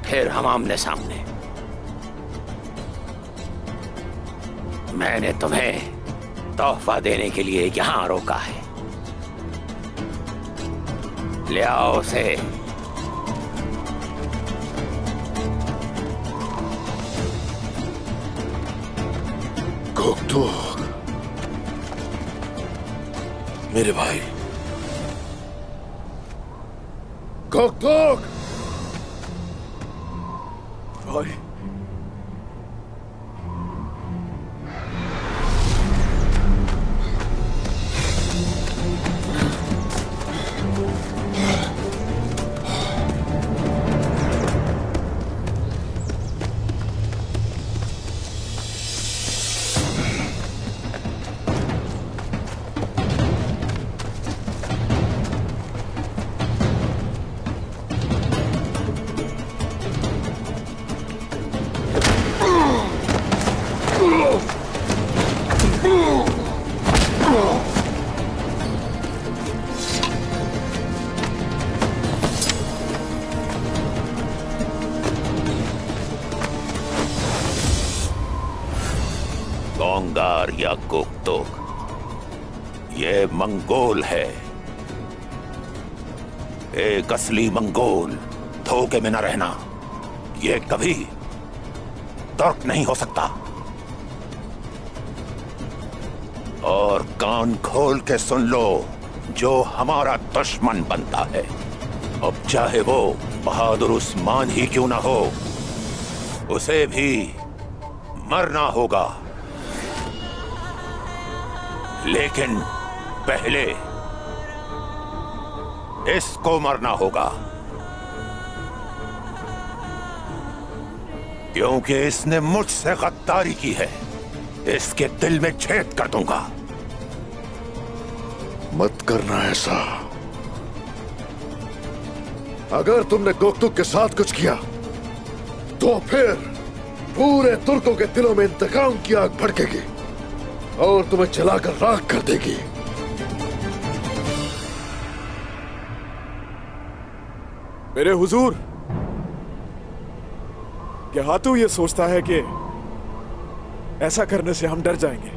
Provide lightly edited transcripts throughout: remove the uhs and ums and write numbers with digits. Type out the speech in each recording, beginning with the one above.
फिर हम आमने सामने। मैंने तुम्हें तोहफा देने के लिए यहां रोका है। ले आओ उसे। गोकटोक, मेरे भाई गोकटोक। भाई गोंगार या गोकटोक, ये मंगोल है। एक असली मंगोल। धोखे में न रहना। ये कभी तुर्क नहीं हो सकता। और कान खोल के सुन लो, जो हमारा दुश्मन बनता है, अब चाहे वो बहादुर उस्मान ही क्यों ना हो, उसे भी मरना होगा। लेकिन पहले इसको मरना होगा, क्योंकि इसने मुझसे गद्दारी की है। इसके दिल में छेद कर दूंगा। मत करना ऐसा। अगर तुमने गोकटुक के साथ कुछ किया तो फिर पूरे तुर्कों के दिलों में इंतकाम की आग भड़केगी और तुम्हें जलाकर राख कर देगी। मेरे हुजूर, क्या हाथू ये सोचता है कि ऐसा करने से हम डर जाएंगे?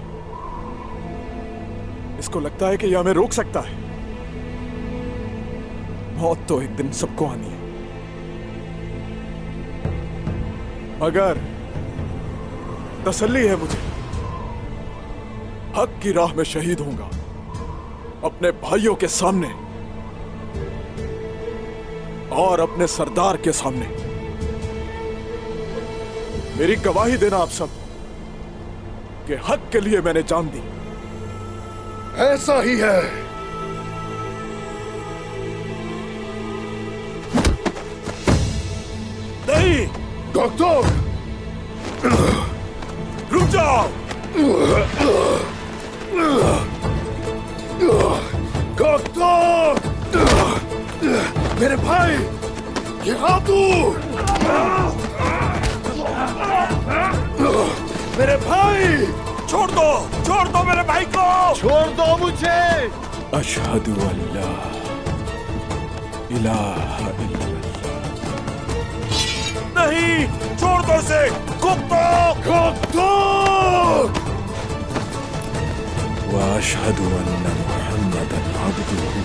इसको लगता है कि यह हमें रोक सकता है। मौत तो एक दिन सबको आनी है, मगर तसल्ली है मुझे, हक की राह में शहीद होऊंगा, अपने भाइयों के सामने और अपने सरदार के सामने। मेरी गवाही देना आप सब कि हक के लिए मैंने जान दी। ऐसा ही है। नहीं, गोकटुक, रुक जाओ। गोकटुक, मेरे भाई, ये हाथू, मेरे भाई, छोड़ दो मेरे भाई को। छोड़ दो मुझे। अशहदु अल्ला इलाहा इल्लल्लाह। नहीं, छोड़ दो इसे। गोकटुक, गोकटुक, व अशहदु अन्ना मुहम्मदन अब्दुहु।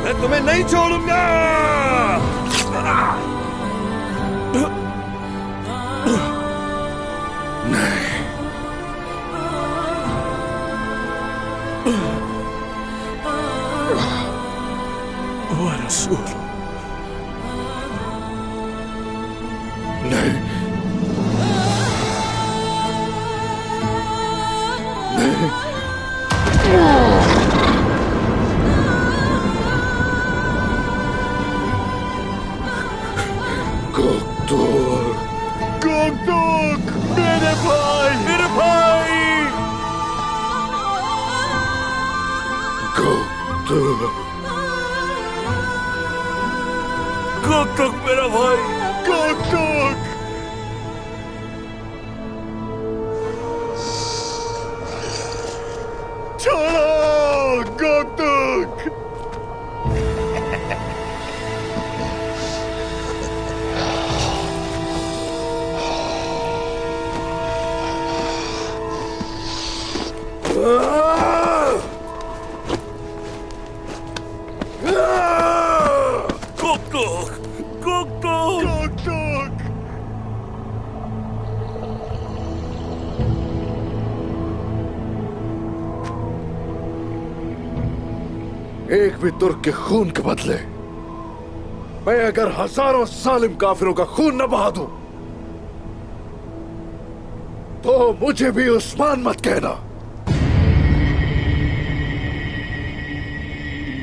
मैं तुम्हें नहीं छोड़ूंगा। वो रसूल, नहीं, नहीं, गोकटुक, गोकटुक, मेरे भाई, मेरे भाई। गोकटुक, गोकटुक मेरा भाई, गोकटुक। एक भी तुर्क के खून के बदले मैं अगर हजारों सालिम काफिरों का खून न बहा दूं तो मुझे भी उस्मान मत कहना।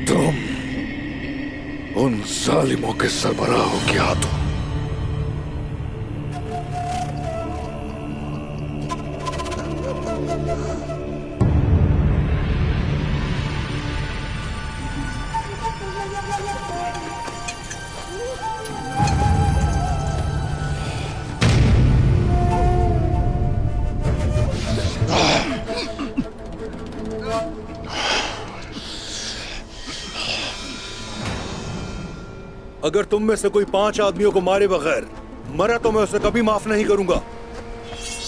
तुम उन जालिमों के सरबराहों के हाथों अगर तुम में से कोई 5 आदमियों को मारे बगैर मरा तो मैं उसे कभी माफ नहीं करूंगा।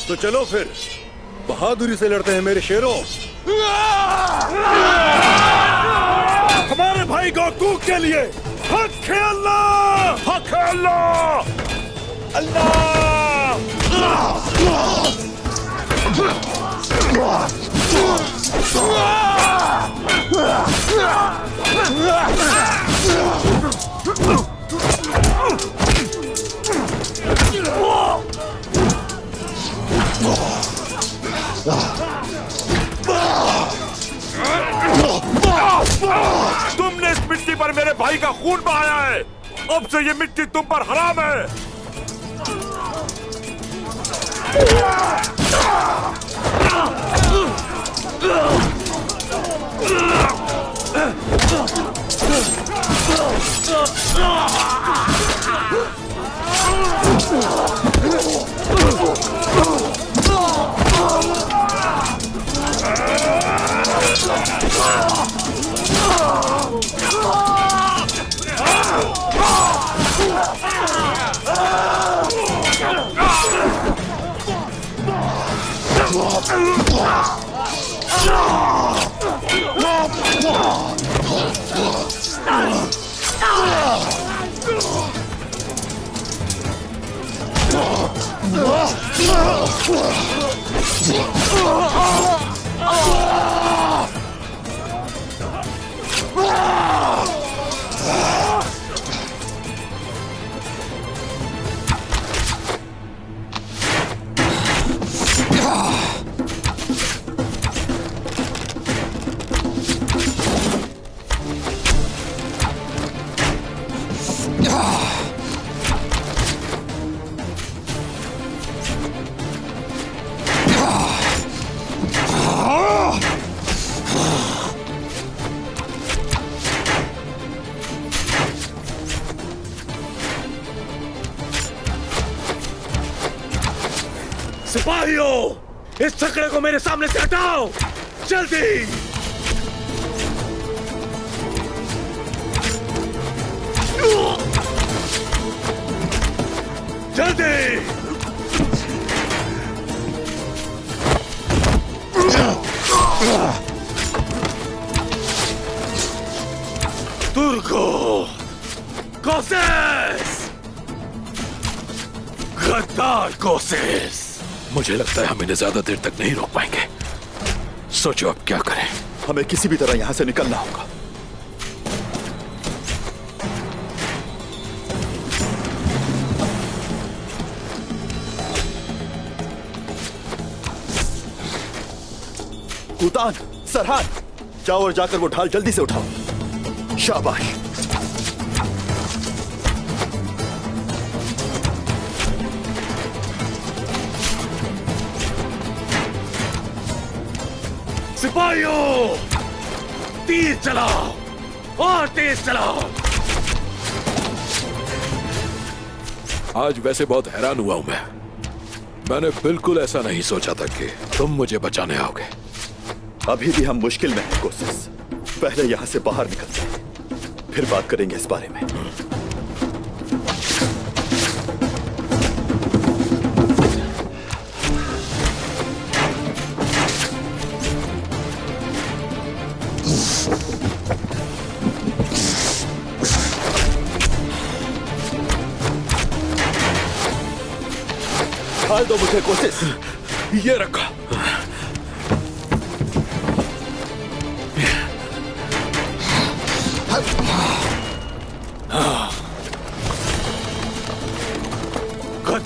तो चलो फिर बहादुरी से लड़ते हैं मेरे शेरों। हमारे भाई गोकूक के लिए हक है अल्लाह, हक है अल्लाह, तुमने इस मिट्टी पर मेरे भाई का खून बहाया है, अब से ये मिट्टी तुम पर हराम है। सिपाहियों, इस छकड़े को मेरे सामने से हटाओ, जल्दी। जल्दी। तुर्को, कोसेस, गद्दार कोसेस। मुझे लगता है हम इन्हें ज्यादा देर तक नहीं रोक पाएंगे। सोचो अब क्या करें। हमें किसी भी तरह यहां से निकलना होगा। कुतान, सरहान, जाओ और जाकर वो ढाल जल्दी से उठाओ। शाबाश। सिपाहियों, तीर चलाओ और तेज चलाओ। आज वैसे बहुत हैरान हुआ हूं मैं। मैंने बिल्कुल ऐसा नहीं सोचा था कि तुम मुझे बचाने आओगे। अभी भी हम मुश्किल में हैं कोसेस। पहले यहां से बाहर निकलते हैं, फिर बात करेंगे इस बारे में। ढाल दो मुझे कोसेस। ये रखा।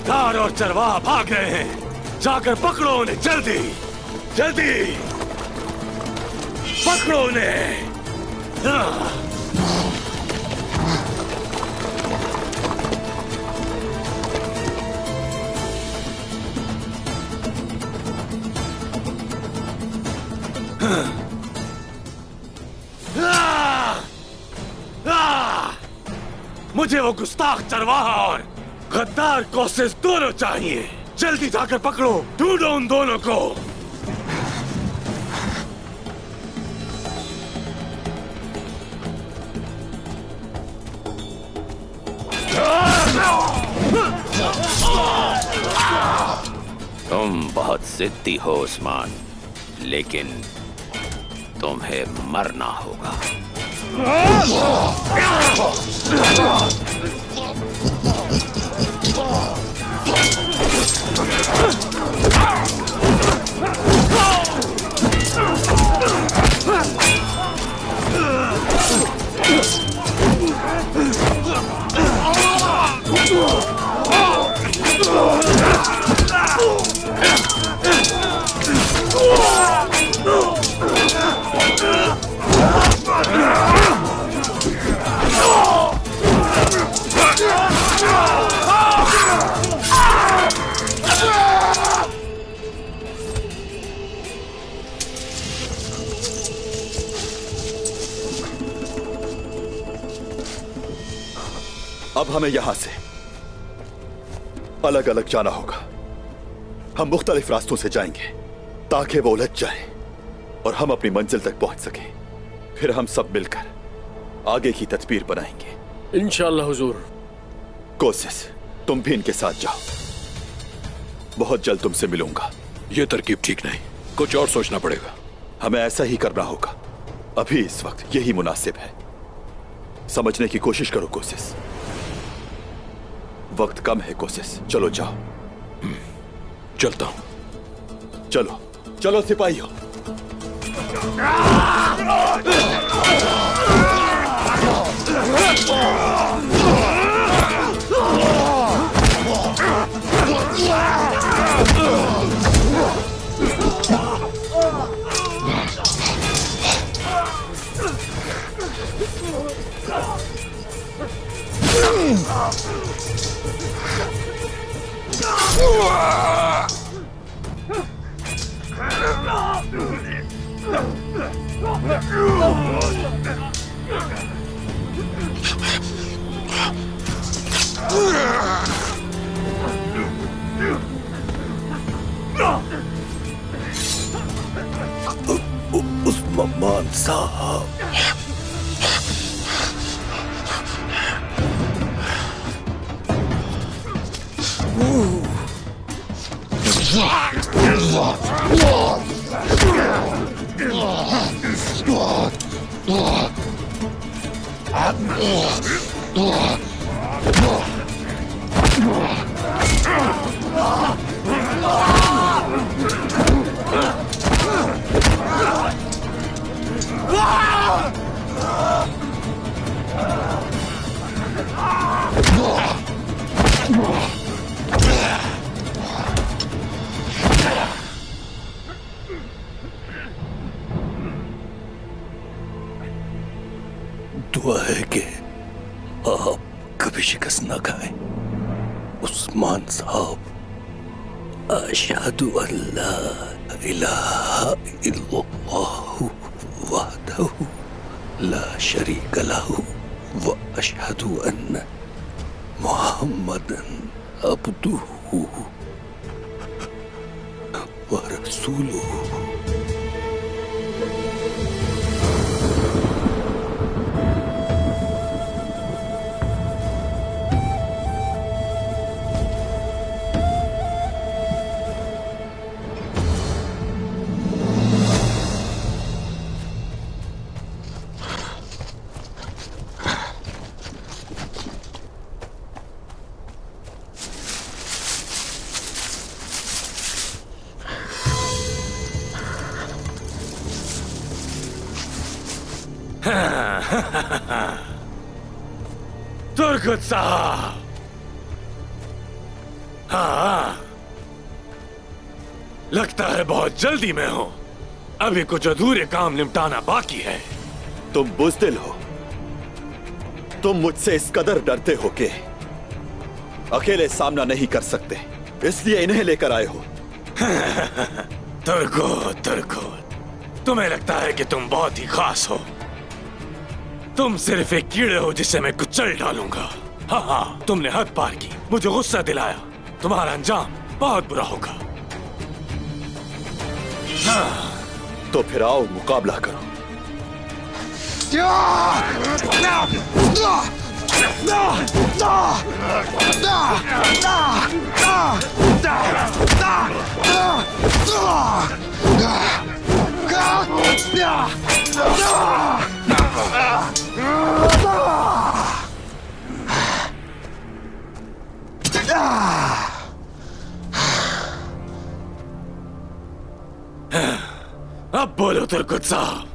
गद्दार और चरवाहा भाग रहे हैं। जाकर पकड़ो उन्हें, जल्दी जल्दी पकड़ो उन्हें। मुझे वो गुस्ताख चरवाहा और गद्दार कोशिश दोनों चाहिए। जल्दी जाकर पकड़ो, ढूंढो उन दोनों को। तुम बहुत जिद्दी हो उस्मान, लेकिन तुम्हें मरना होगा। अब हमें यहां से अलग अलग जाना होगा। हम मुख्तलिफ रास्तों से जाएंगे ताकि वो उलझ जाए और हम अपनी मंजिल तक पहुंच सके। फिर हम सब मिलकर आगे की तदबीर बनाएंगे इंशाअल्लाह हुजूर। कोशिश, तुम भी इनके साथ जाओ। बहुत जल्द तुमसे मिलूंगा। ये तरकीब ठीक नहीं, कुछ और सोचना पड़ेगा। हमें ऐसा ही करना होगा। अभी इस वक्त यही मुनासिब है। समझने की कोशिश करो कोशिश। वक्त कम है कोशिश, चलो जाओ। चलता हूं। चलो चलो सिपाहियों। उस्मान साहब, दुआ है कि आप कभी शिकस्त ना खाएं। उस्मान साहब, अशहदु अल्ला इलाहा इल्लल्लाहु वहदहु ला शरीक लहु व अशहदु अन्न मुहम्मदन अब्दुहु व रसूलुहु। तुर्गत साहब, हाँ, लगता है बहुत जल्दी में हूं। अभी कुछ अधूरे काम निपटाना बाकी है। तुम बुज़दिल हो। तुम मुझसे इस कदर डरते हो कि अकेले सामना नहीं कर सकते, इसलिए इन्हें लेकर आए हो। तुर्को, तुम्हें लगता है कि तुम बहुत ही खास हो। तुम सिर्फ एक कीड़े हो जिसे मैं कुचल डालूंगा। हाँ, तुमने हद पार की, मुझे गुस्सा दिलाया। तुम्हारा अंजाम बहुत बुरा होगा। तो फिर आओ, मुकाबला करो। अब बोलो तुर्कुत साहब,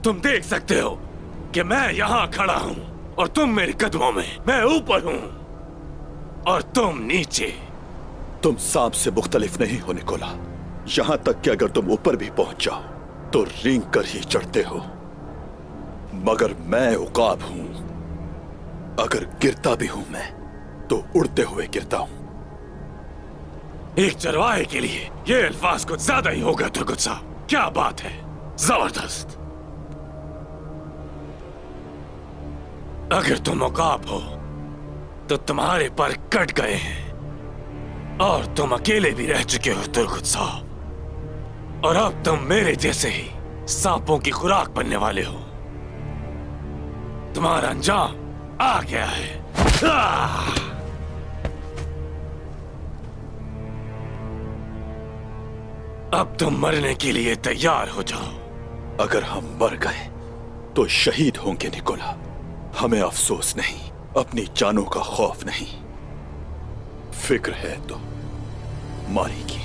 तुम देख सकते हो कि मैं यहां खड़ा हूं और तुम मेरे कदमों में। मैं ऊपर हूं और तुम नीचे। तुम सांप से मुख्तलिफ नहीं हो निकोला। यहां तक कि अगर तुम ऊपर भी पहुंच जाओ तो रेंग कर ही चढ़ते हो, मगर मैं उकाब हूं। अगर गिरता भी हूं मैं तो उड़ते हुए गिरता हूं। एक चरवाहे के लिए ये अल्फाज कुछ ज्यादा ही होगा तुर्कुत साहब। क्या बात है, जबरदस्त। अगर तुम उकाब हो तो तुम्हारे पर कट गए हैं और तुम अकेले भी रह चुके हो तुर्कुत साहब, और अब तुम मेरे जैसे ही सांपों की खुराक बनने वाले हो। तुम्हारा अंजाम आ गया है। अब तुम मरने के लिए तैयार हो जाओ। अगर हम मर गए तो शहीद होंगे निकोला। हमें अफसोस नहीं, अपनी जानों का खौफ नहीं। फिक्र है तो मारेगी।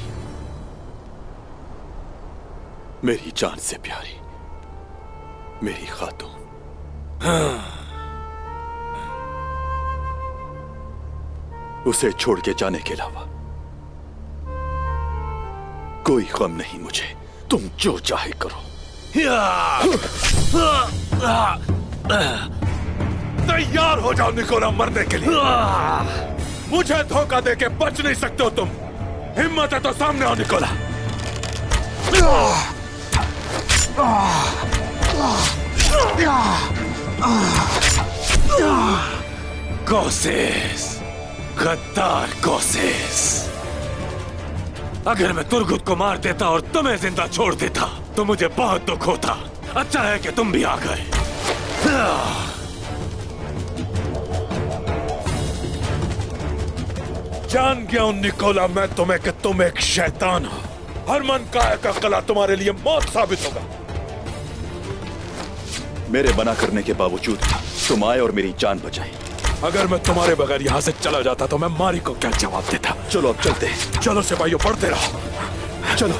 मेरी जान से प्यारी मेरी खातून। उसे छोड़ के जाने के अलावा कोई गम नहीं मुझे। तुम जो चाहे करो। तैयार हो जाओ निकोला, मरने के लिए। मुझे धोखा देके बच नहीं सकते हो तुम। हिम्मत है तो सामने आओ निकोला। कोसेस, गद्दार कोसेस। अगर मैं तुर्गुत को मार देता और तुम्हें जिंदा छोड़ देता तो मुझे बहुत दुख होता। अच्छा है कि तुम भी आ गए। जान गया हूं निकोला मैं तुम्हें कि तुम एक शैतान हो। हरमन काया का कला तुम्हारे लिए मौत साबित होगा। मेरे मना करने के बावजूद तुम आए और मेरी जान बचाई। अगर मैं तुम्हारे बगैर यहाँ से चला जाता तो मैं मारी को क्या जवाब देता। चलो अब चलते हैं। चलो सिपाहियों, पढ़ते रहो। चलो।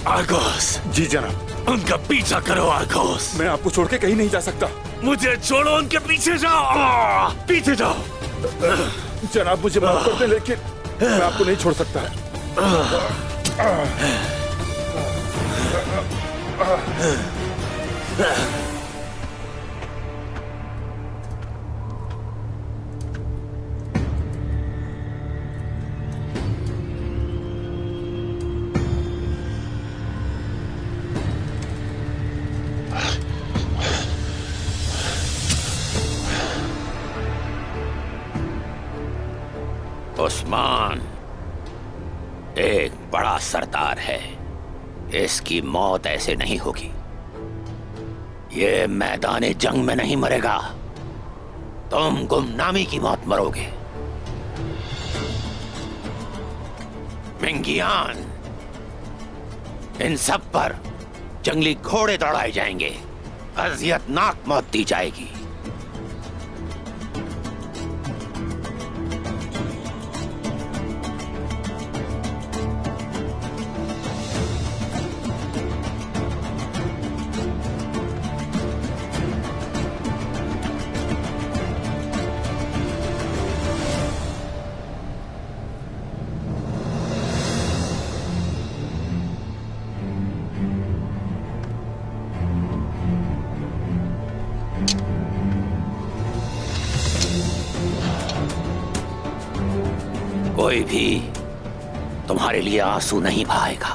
आर्गोस। जी जनाब। उनका पीछा करो आर्गोस। मैं आपको छोड़ के कहीं नहीं जा सकता। मुझे छोड़ो, उनके पीछे जाओ। पीछे जाओ। जनाब मुझे माफ कर दें, लेकिन मैं आपको नहीं छोड़ सकता। उस्मान एक बड़ा सरदार है। इसकी मौत ऐसे नहीं होगी। ये मैदान जंग में नहीं मरेगा। तुम गुमनामी की मौत मरोगे। मिंगियान, इन सब पर जंगली घोड़े दौड़ाए जाएंगे अजियतनाक मौत दी जाएगी। कोई भी तुम्हारे लिए आंसू नहीं बहाएगा।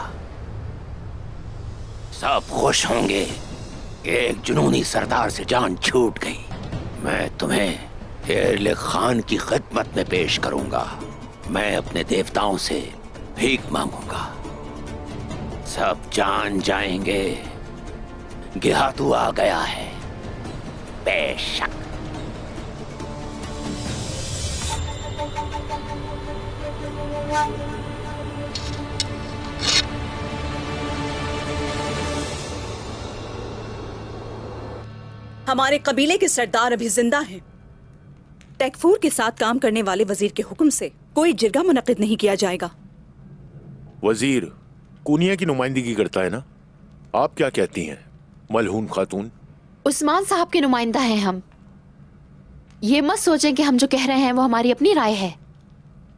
सब खुश होंगे कि एक जुनूनी सरदार से जान छूट गई। मैं तुम्हें एर्ले खान की खिदमत में पेश करूंगा। मैं अपने देवताओं से भीख मांगूंगा। सब जान जाएंगे गिहातू आ गया है। बेशक। हमारे कबीले के सरदार अभी जिंदा हैं। टैकफूर के साथ काम करने वाले वजीर के हुक्म से कोई जिरगा मुनक्किद नहीं किया जाएगा। वजीर कुनिया की नुमाइंदगी करता है ना? आप क्या कहती हैं मलहून खातून? उस्मान साहब के नुमाइंदा हैं हम। ये मत सोचें कि हम जो कह रहे हैं वो हमारी अपनी राय है।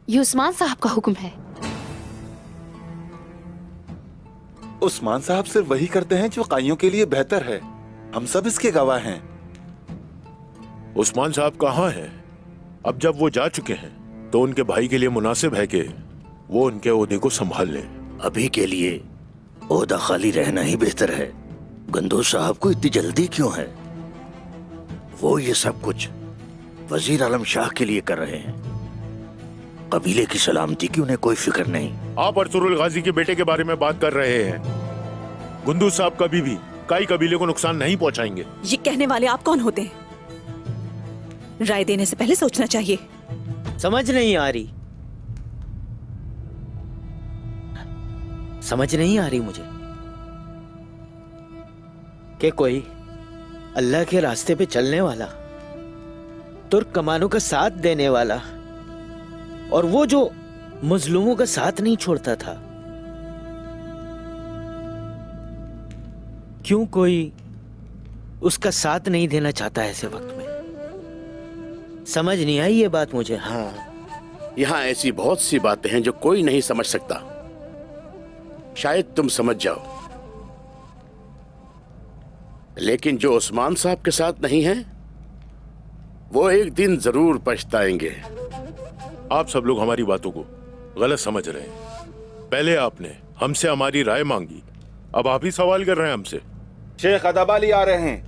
ये उस्मान साहब का हुक्म है। उस्मान साहब सिर्फ वही करते हैं जो काइयों के लिए बेहतर है। हम सब इसके गवाह हैं। उस्मान साहब कहाँ हैं? अब जब वो जा चुके हैं तो उनके भाई के लिए मुनासिब है कि वो उनके ओहदे को संभाल लें। अभी के लिए ओहदा खाली रहना ही बेहतर है। गंदो साहब को इतनी जल्दी क्यों है? वो ये सब कुछ वजीर आलम शाह के लिए कर रहे हैं। कबीले की सलामती की उन्हें कोई फिक्र नहीं। आप अर्तुरुल गाजी के बेटे के बारे में बात कर रहे हैं। गुंदू साहब कभी भी काई कबीले को नुकसान नहीं पहुंचाएंगे। ये कहने वाले आप कौन होते हैं? राय देने से पहले सोचना चाहिए। समझ नहीं आ रही, समझ नहीं आ रही मुझे कि कोई अल्लाह के रास्ते पे चलने वाला, तुर्क कमानों का साथ देने वाला, और वो जो मजलूमों का साथ नहीं छोड़ता था, क्यों कोई उसका साथ नहीं देना चाहता ऐसे वक्त में? समझ नहीं आई ये बात मुझे। हाँ, यहाँ ऐसी बहुत सी बातें हैं जो कोई नहीं समझ सकता। शायद तुम समझ जाओ, लेकिन जो उस्मान साहब के साथ नहीं है वो एक दिन जरूर पछताएंगे। आप सब लोग हमारी बातों को गलत समझ रहे हैं। पहले आपने हमसे हमारी राय मांगी, अब आप ही सवाल कर रहे हैं हमसे। शेख अदाबाली आ रहे हैं।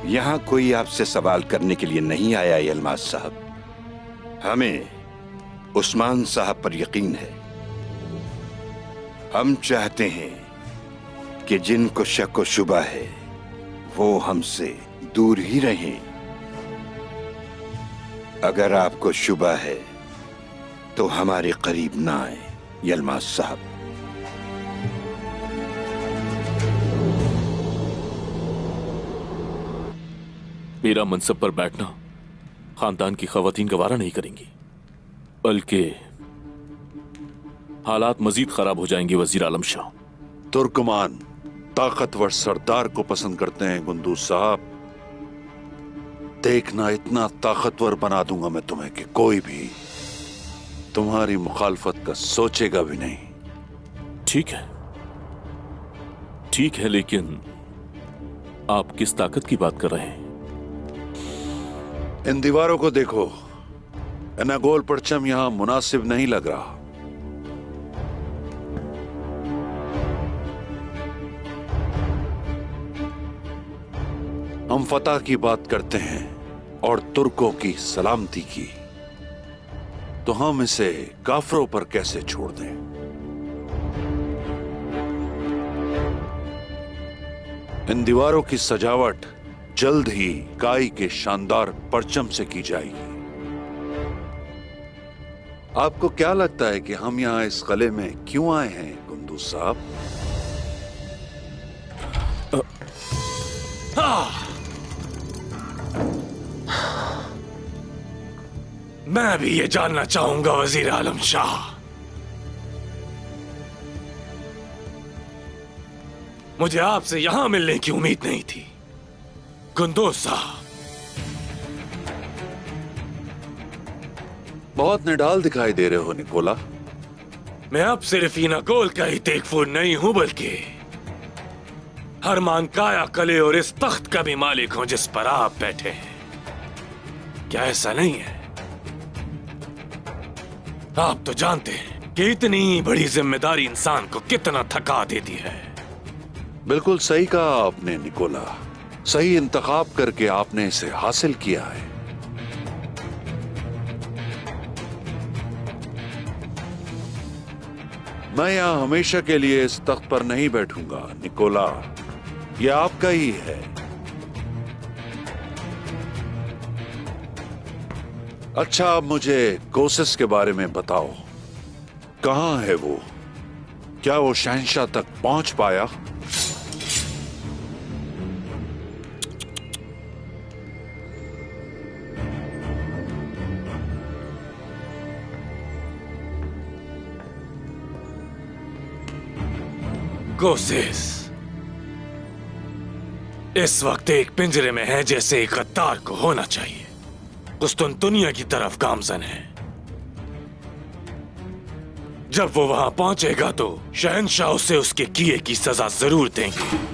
यहां कोई आपसे सवाल करने के लिए नहीं आया यलमाज साहब। हमें उस्मान साहब पर यकीन है। हम चाहते हैं कि जिनको शक व शुबा है वो हमसे दूर ही रहें। अगर आपको शुबा है तो हमारे करीब ना आए यलमाज साहब। मेरा मनसब पर बैठना खानदान की खवातीन गवारा नहीं करेंगी, बल्कि हालात मजीद खराब हो जाएंगे। वजीर आलम शाह, तुर्कमान ताकतवर सरदार को पसंद करते हैं गुंदू साहब। देखना, इतना ताकतवर बना दूंगा मैं तुम्हें कि कोई भी तुम्हारी मुखालफत का सोचेगा भी नहीं। ठीक है, लेकिन आप किस ताकत की बात कर रहे हैं? इन दीवारों को देखो, इन्हें गोल परचम यहां मुनासिब नहीं लग रहा। हम फतह की बात करते हैं और तुर्कों की सलामती की, तो हम इसे काफरों पर कैसे छोड़ दें? इन दीवारों की सजावट जल्द ही गाय के शानदार परचम से की जाएगी। आपको क्या लगता है कि हम यहाँ इस किले में क्यों आए हैं कुंदूज साहब? मैं भी ये जानना चाहूंगा वजीर आलम शाह। मुझे आपसे यहां मिलने की उम्मीद नहीं थी कुंदूज साहब। बहुत निडाल दिखाई दे रहे हो निकोला। मैं अब सिर्फ इनागोल का ही तेगफूर नहीं हूं बल्कि हरमान काया कले और इस तख्त का भी मालिक हूं जिस पर आप बैठे हैं। क्या ऐसा नहीं है? आप तो जानते हैं कि इतनी बड़ी जिम्मेदारी इंसान को कितना थका देती है। बिल्कुल सही कहा आपने निकोला। सही इंतखाब करके आपने इसे हासिल किया है। मैं यहां हमेशा के लिए इस तख्त पर नहीं बैठूंगा निकोला, यह आपका ही है। अच्छा, अब मुझे कोसिस के बारे में बताओ। कहां है वो? क्या वो शहंशाह तक पहुंच पाया? कोसिस इस वक्त एक पिंजरे में है जैसे एक गद्दार को होना चाहिए। कुस्तुनतुनिया की तरफ गामजन है। जब वो वहां पहुंचेगा तो शहंशाह उसे उसके किए की सजा जरूर देंगे।